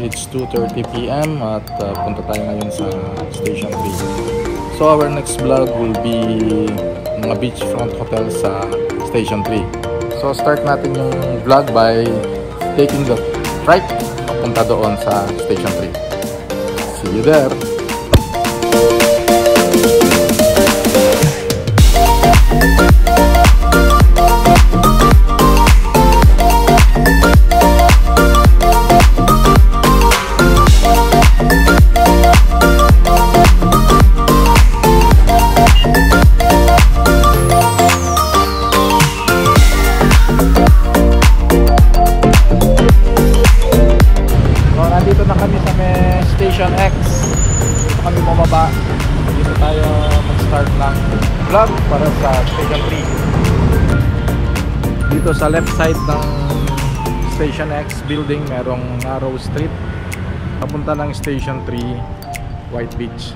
it's 2:30 PM at punta tayo ngayon sa Station 3. So our next vlog will be mga beachfront hotel sa Station 3. So start natin yung vlog by taking the right papunta doon sa Station 3. See you there! Station X. Dito kami bumaba. Dito tayo mag-start ng vlog para sa Station 3. Dito sa left side ng Station X building merong narrow street papunta ng Station 3 White Beach.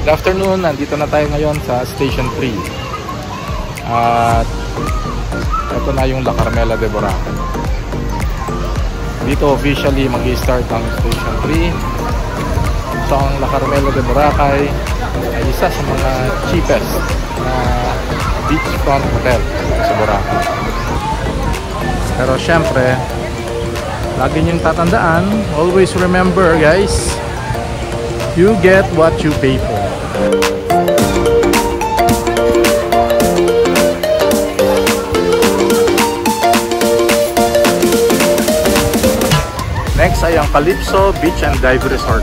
Good afternoon, nandito na tayo ngayon sa Station 3 at ito na yung La Carmela de Boracay. Dito officially mag-i-start ang Station 3. So ang La Carmela de Boracay ay isa sa mga cheapest na beachfront hotel sa Boracay. Pero syempre, lagi niyong tatandaan, always remember guys, you get what you pay for. Next ay ang Calypso Beach and Dive Resort.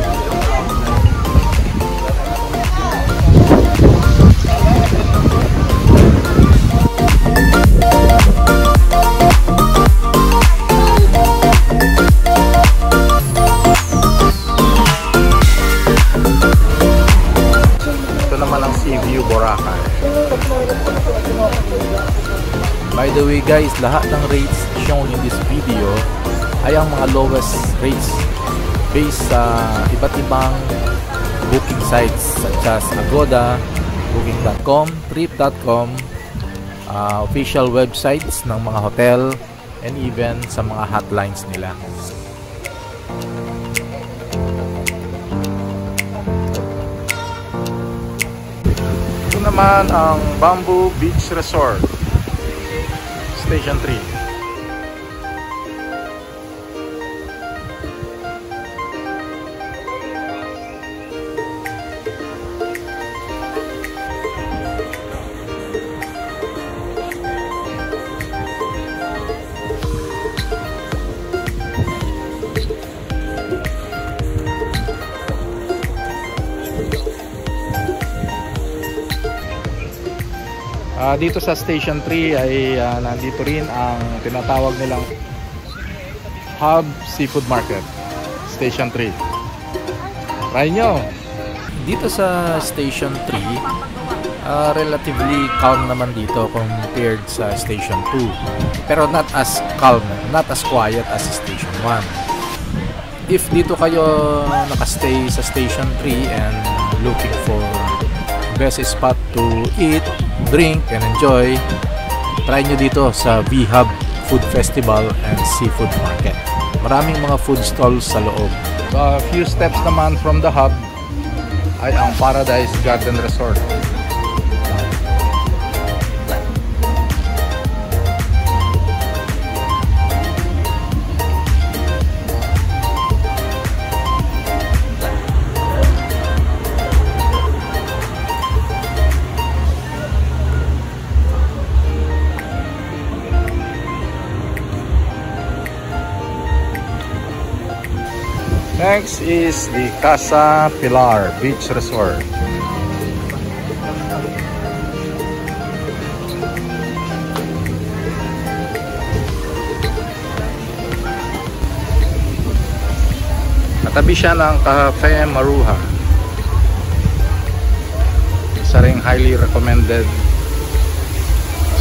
Ito naman ang Sea View Boracay. By the way guys, lahat ng rates shown in this video ay ang mga lowest rates based sa iba't ibang booking sites such as Agoda, Booking.com, Trip.com, official websites ng mga hotel, and even sa mga hotlines nila. Ito naman ang Bamboo Beach Resort, Station 3. Dito sa Station 3 ay nandito rin ang tinatawag nilang Hub Seafood Market, Station 3. Try nyo! Dito sa Station 3, relatively calm naman dito compared sa Station 2. Pero not as calm, not as quiet as Station 1. If dito kayo nakastay sa Station 3 and looking for best spot to eat, drink, and enjoy, try nyo dito sa V-Hub Food Festival and Seafood Market. Maraming mga food stalls sa loob. So, a few steps naman from the hub ay ang Paradise Garden Resort. Next is the Casa Pilar Beach Resort. Katabi siya ng Cafe Maruha. Isa ring highly recommended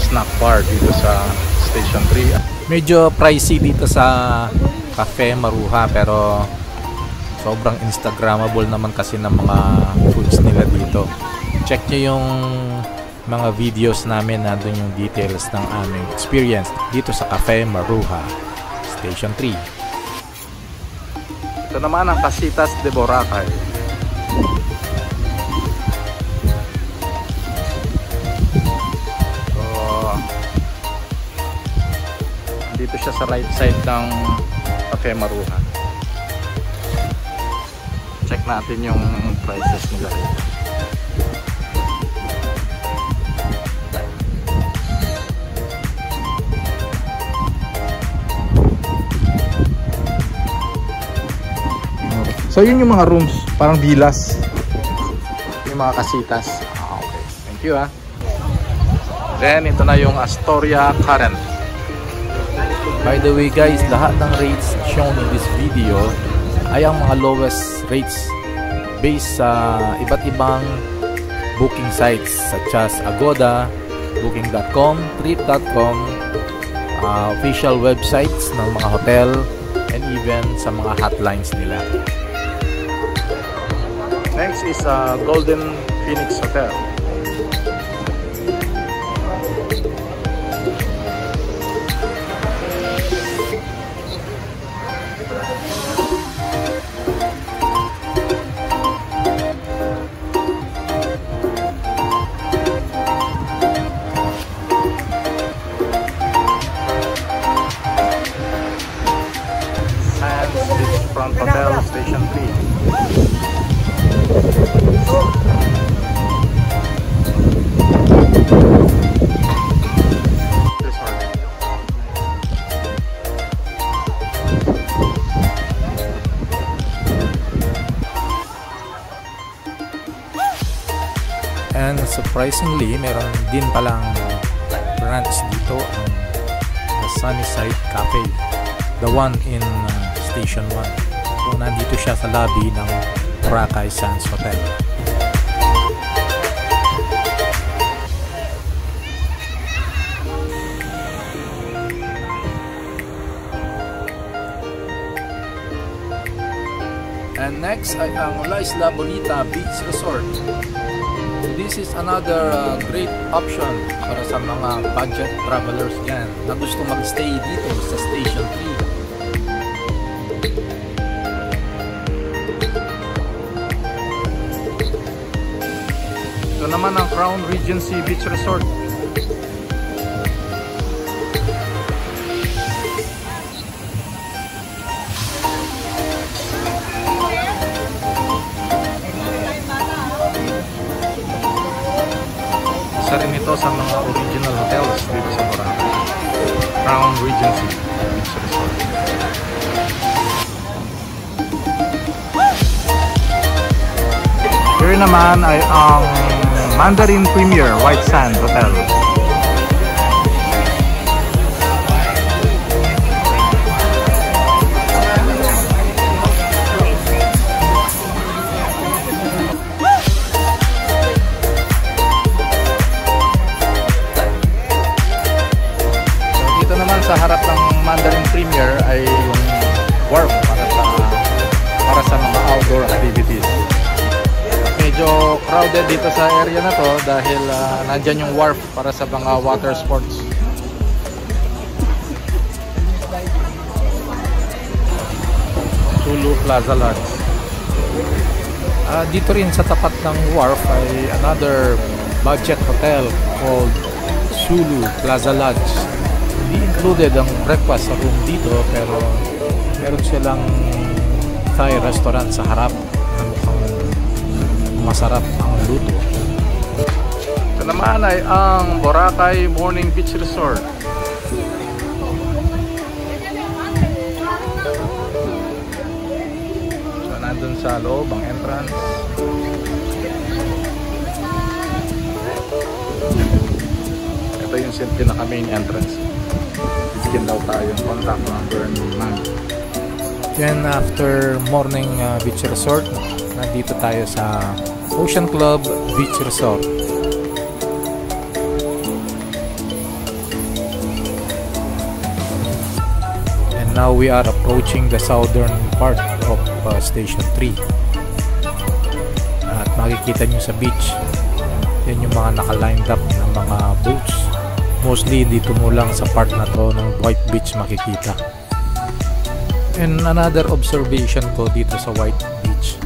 snack bar dito sa Station 3. Medyo pricey dito sa Cafe Maruha pero sobrang instagrammable naman kasi ng mga foods nila dito. Check nyo yung mga videos namin, nandun yung details ng aming experience dito sa Cafe Maruha Station 3. Ito naman ang Casitas de Boracay. Dito siya sa right side ng Cafe Maruha. Check natin yung prices nila rito. So yun yung mga rooms, parang villas. Yung mga kasitas. Okay. Thank you Then ito na yung Astoria Current. By the way guys, lahat ng rates shown in this video ay ang mga lowest rates based sa iba't ibang booking sites such as Agoda, Booking.com, Trip.com, official websites ng mga hotel, and even sa mga hotlines nila. Next is Golden Phoenix Hotel. Front Hotel, Station 3. And surprisingly, meron din palang branch dito ang The Sunnyside Cafe, the one in Station 1. So nandito siya sa lobby ng Boracay Sands Hotel. And next ay ang La Isla Bonita Beach Resort. This is another great option para sa mga budget travelers dyan na gusto mag-stay dito sa Station 3. Ito naman ang Crown Regency Beach Resort. Isa rin ito sa mga original hotels dito sa Boracay. Crown Regency Beach Resort. Here naman ay ang Mandarin Premier White Sand Hotel. Dito naman sa harap ng Mandarin Premier ay yung wharf para sa mga outdoor activities. Medyo crowded dito sa area na to dahil nandyan yung wharf para sa mga water sports. Sulu Plaza Lodge. Dito rin sa tapat ng wharf ay another budget hotel called Sulu Plaza Lodge. Hindi included ang breakfast sa room dito pero meron silang Thai restaurant sa harap. Masarap ang luto. Ito naman ay ang Boracay Morning Beach Resort. So nandun sa loob ang entrance. Ito yung pinaka main entrance. Bibigyan daw tayo yung contact number ng then after morning beach resort, nandito tayo sa Ocean Club Beach Resort. And now we are approaching the southern part of Station 3. At makikita nyo sa beach, natin yung mga naka-lined up na mga boats. Mostly dito mo lang sa part na to ng White Beach makikita. And another observation ko dito sa White Beach,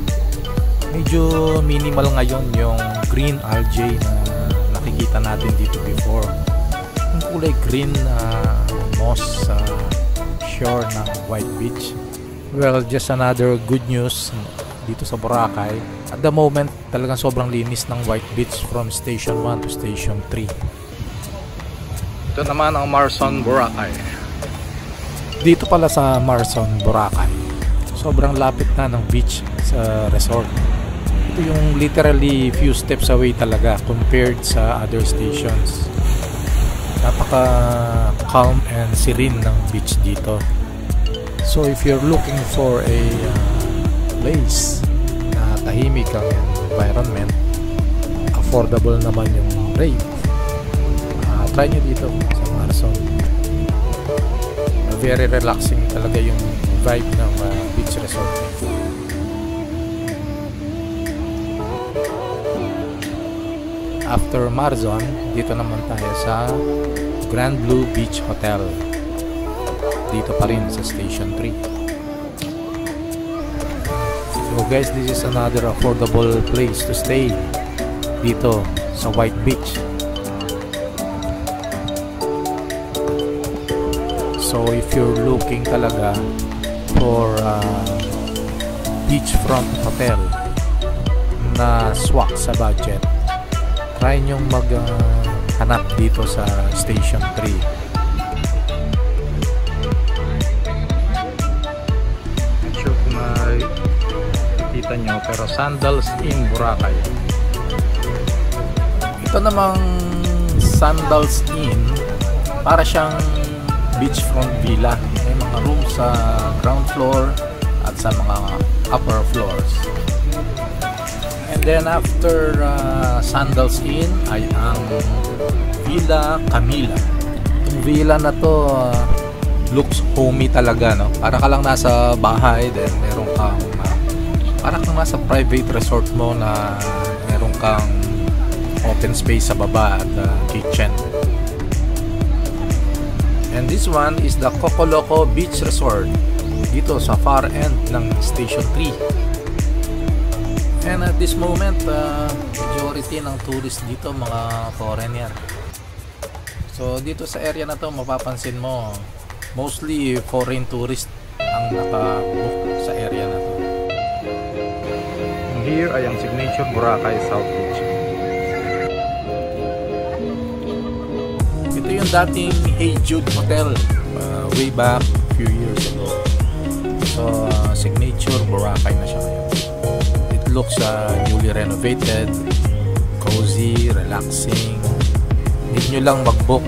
medyo minimal ngayon yung green algae na nakikita natin dito before. Yung kulay green moss sa shore ng White Beach. Well, just another good news dito sa Boracay. At the moment, talagang sobrang linis ng White Beach from Station 1 to Station 3. Ito naman ang Marson, Boracay. Dito pala sa Marson, Boracay, sobrang lapit na ng beach sa resort. Ito yung literally few steps away talaga compared sa other stations. Napaka calm and serene ng beach dito. So if you're looking for a place na tahimik ang environment, affordable naman yung rate, try nyo dito sa Marson. Very relaxing talaga yung vibe ng beach resort. After Marson, dito naman tayo sa Grand Blue Beach Hotel. Dito pa rin sa Station 3. So guys, this is another affordable place to stay dito sa White Beach. So if you're looking talaga for beachfront hotel na swak sa budget, try nyong maghanap dito sa Station 3. Kita nyo, pero Sandals Inn Boracay. Ito namang Sandals Inn, para siyang beachfront villa. May mga rooms sa ground floor at sa mga upper floors. And then after Sandals Inn ay ang Villa Camila. Itong villa na to looks homey talaga, no? Para ka lang nasa bahay, then meron kang para kang nasa private resort mo na meron kang open space sa baba at kitchen. And this one is the Cocoloco Beach Resort dito sa far end ng Station 3. And at this moment, majority ng tourists dito mga foreigner. So dito sa area na to, mapapansin mo mostly foreign tourists ang naka-book sa area na to. Here ay ang signature Boracay South Beach. Ito yung dating Hey Jude Hotel way back a few years ago. So signature Boracay na siya ngayon. It looks newly renovated, cozy, relaxing. Need nyo lang mag-book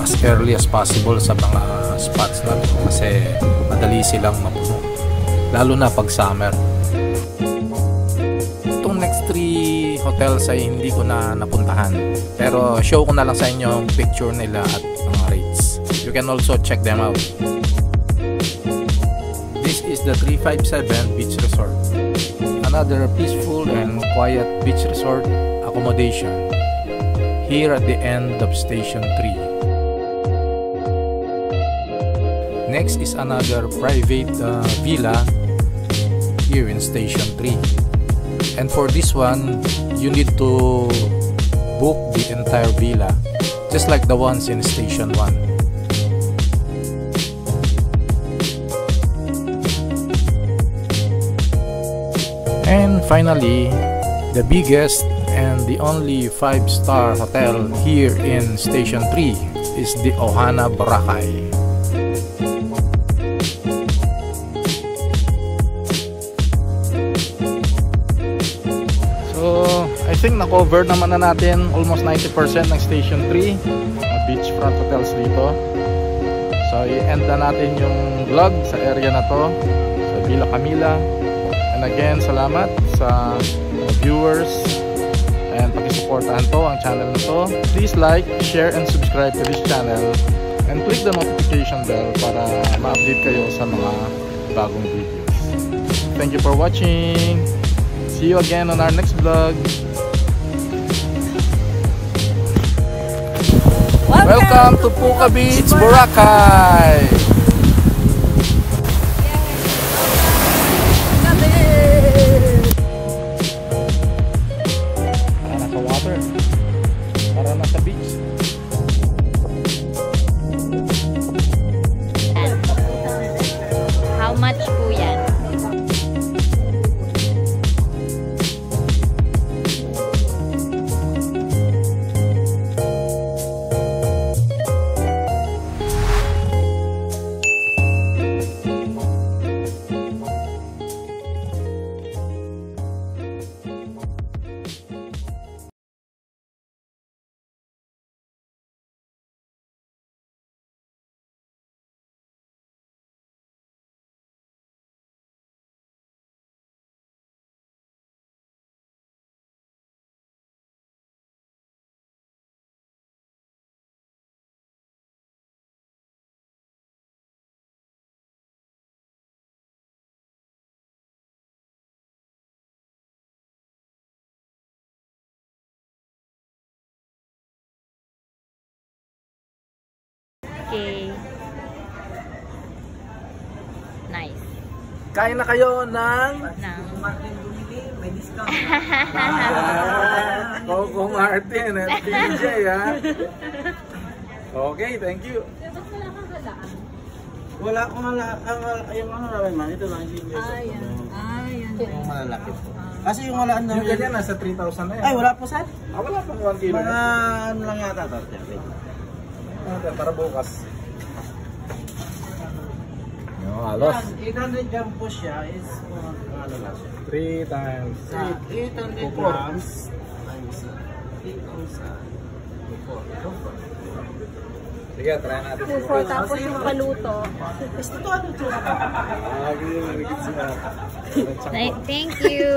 as early as possible sa mga spots na ito kasi madali silang mapuno, lalo na pag summer. Next 3 hotels ay hindi ko na napuntahan, pero show ko na lang sa inyo ang picture nila at mga rates. You can also check them out. This is the 357 Beach Resort, another peaceful and quiet beach resort accommodation here at the end of Station 3. Next is another private villa here in Station 3. And for this one, you need to book the entire villa, just like the ones in Station 1. And finally, the biggest and the only 5-star hotel here in Station 3 is the Ohana Boracay. I think na-cover naman na natin almost 90% ng Station 3 mga beachfront hotels dito. So i-end na natin yung vlog sa area na to, sa Villa Camila. And again, salamat sa viewers and pakisuportahan to ang channel na to. Please like, share, and subscribe to this channel and click the notification bell para ma-update kayo sa mga bagong videos. Thank you for watching. See you again on our next vlog. Welcome to Puka Beach, Boracay! Para nasa water. Para nasa beach. How much po yan? Okay. Nice. Kain na kayo ng May discount. Coco Martin at PJ, ha? Okay, thank you. Wala akong yung ano namin man, ito lang. Ayan. Yung malalaki po. Kasi yung walaan na Yung ganyan, nasa 3,000 na yan. Ay, wala po sir? Wala pang 1 kilo. Mga ano lang yata to. Para bukas. Yung halos. 800 gram po siya is ano lang siya. 3 times. 800 grams times 8,000. Sige, try natin. Tapos yung paluto. Is ito ano ito? Lagi yung rigid sila. Thank you.